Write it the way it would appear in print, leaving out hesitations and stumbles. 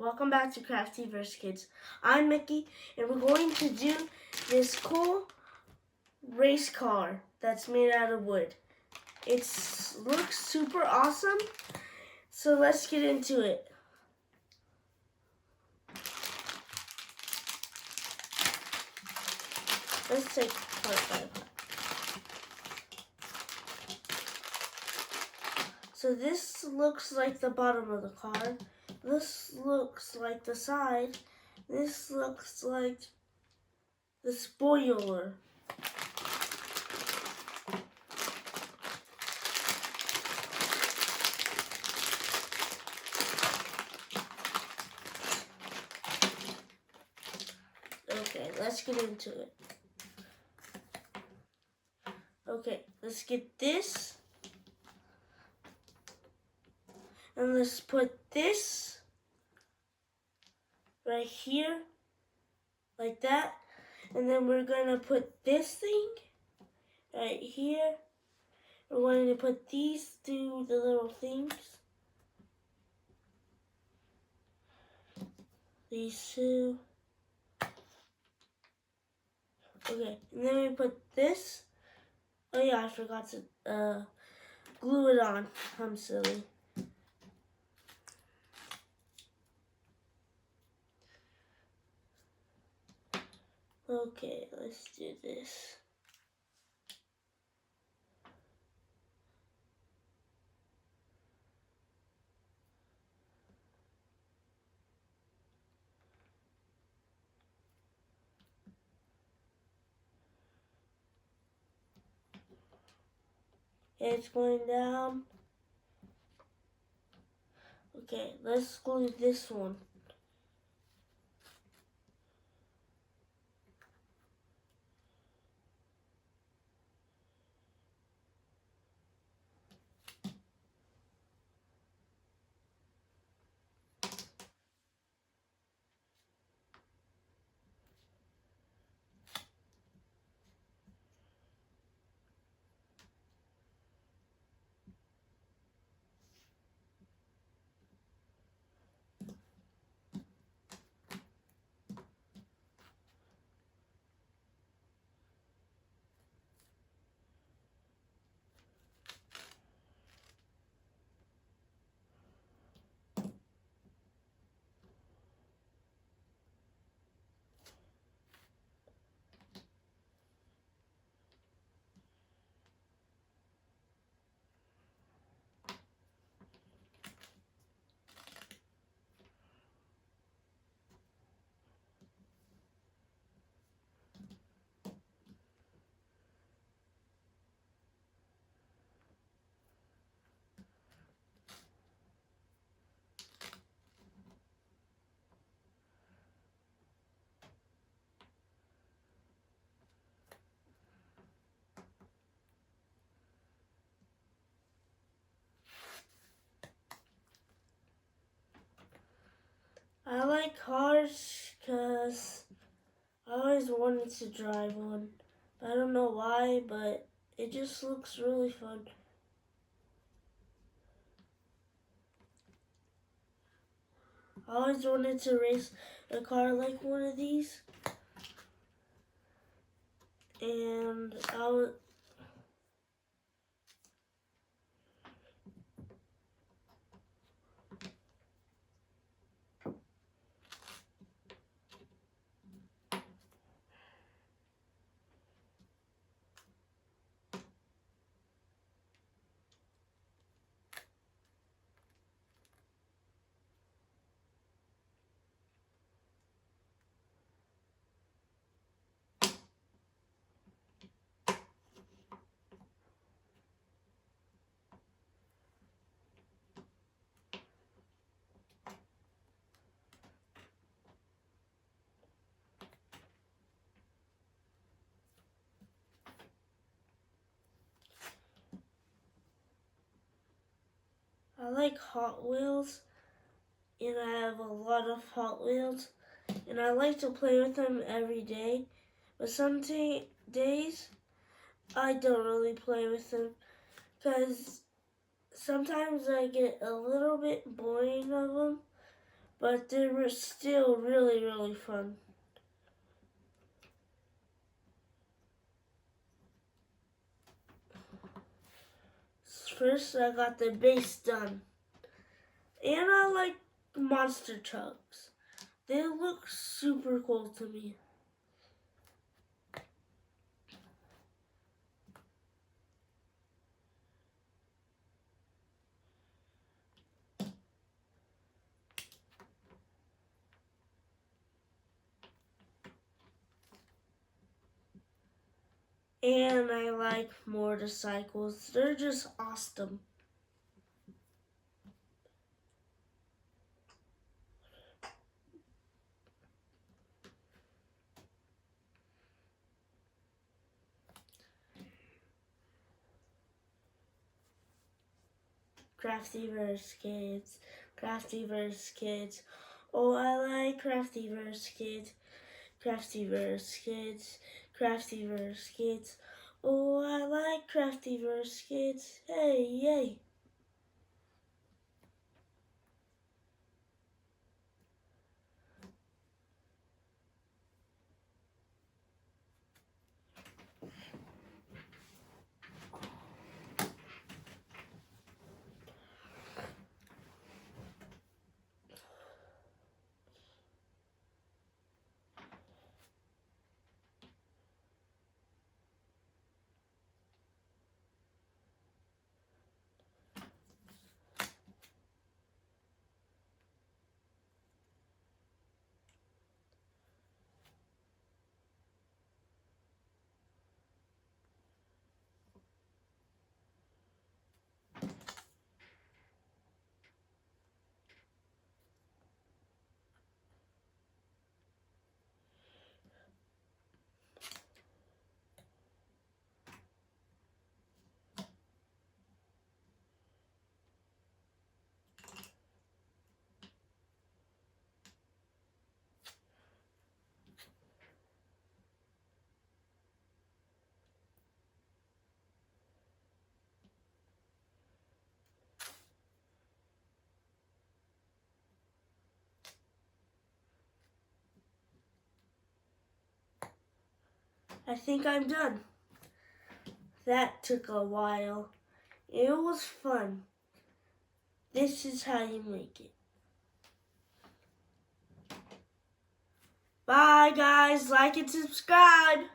Welcome back to Craftiverse Kids. I'm Mickey, and we're going to do this cool race car that's made out of wood. It looks super awesome, so let's get into it. Let's take part by part. So this looks like the bottom of the car. This looks like the side. This looks like the spoiler. Okay, let's get into it. Okay, let's get this. And let's put this right here, like that. And then we're gonna put this thing right here. We're going to put these two, the little things. These two. Okay, and then we put this. Oh yeah, I forgot to glue it on. I'm silly. Okay, let's do this. It's going down. Okay, let's glue this one. I like cars because I always wanted to drive one. I don't know why, but it just looks really fun. I always wanted to race a car like one of these. And I like Hot Wheels, and I have a lot of Hot Wheels, and I like to play with them every day. But some days I don't really play with them because sometimes I get a little bit boring of them. but they were still really, really fun. First, I got the base done. And I like monster trucks. They look super cool to me. And I like motorcycles. They're just awesome. Craftiverse Kids, Craftiverse Kids. Oh, I like Craftiverse Kids, Craftiverse Kids, Craftiverse Kids. Oh, I like Craftiverse Kids. Hey, yay. I think I'm done. That took a while. It was fun. This is how you make it. Bye guys, like and subscribe.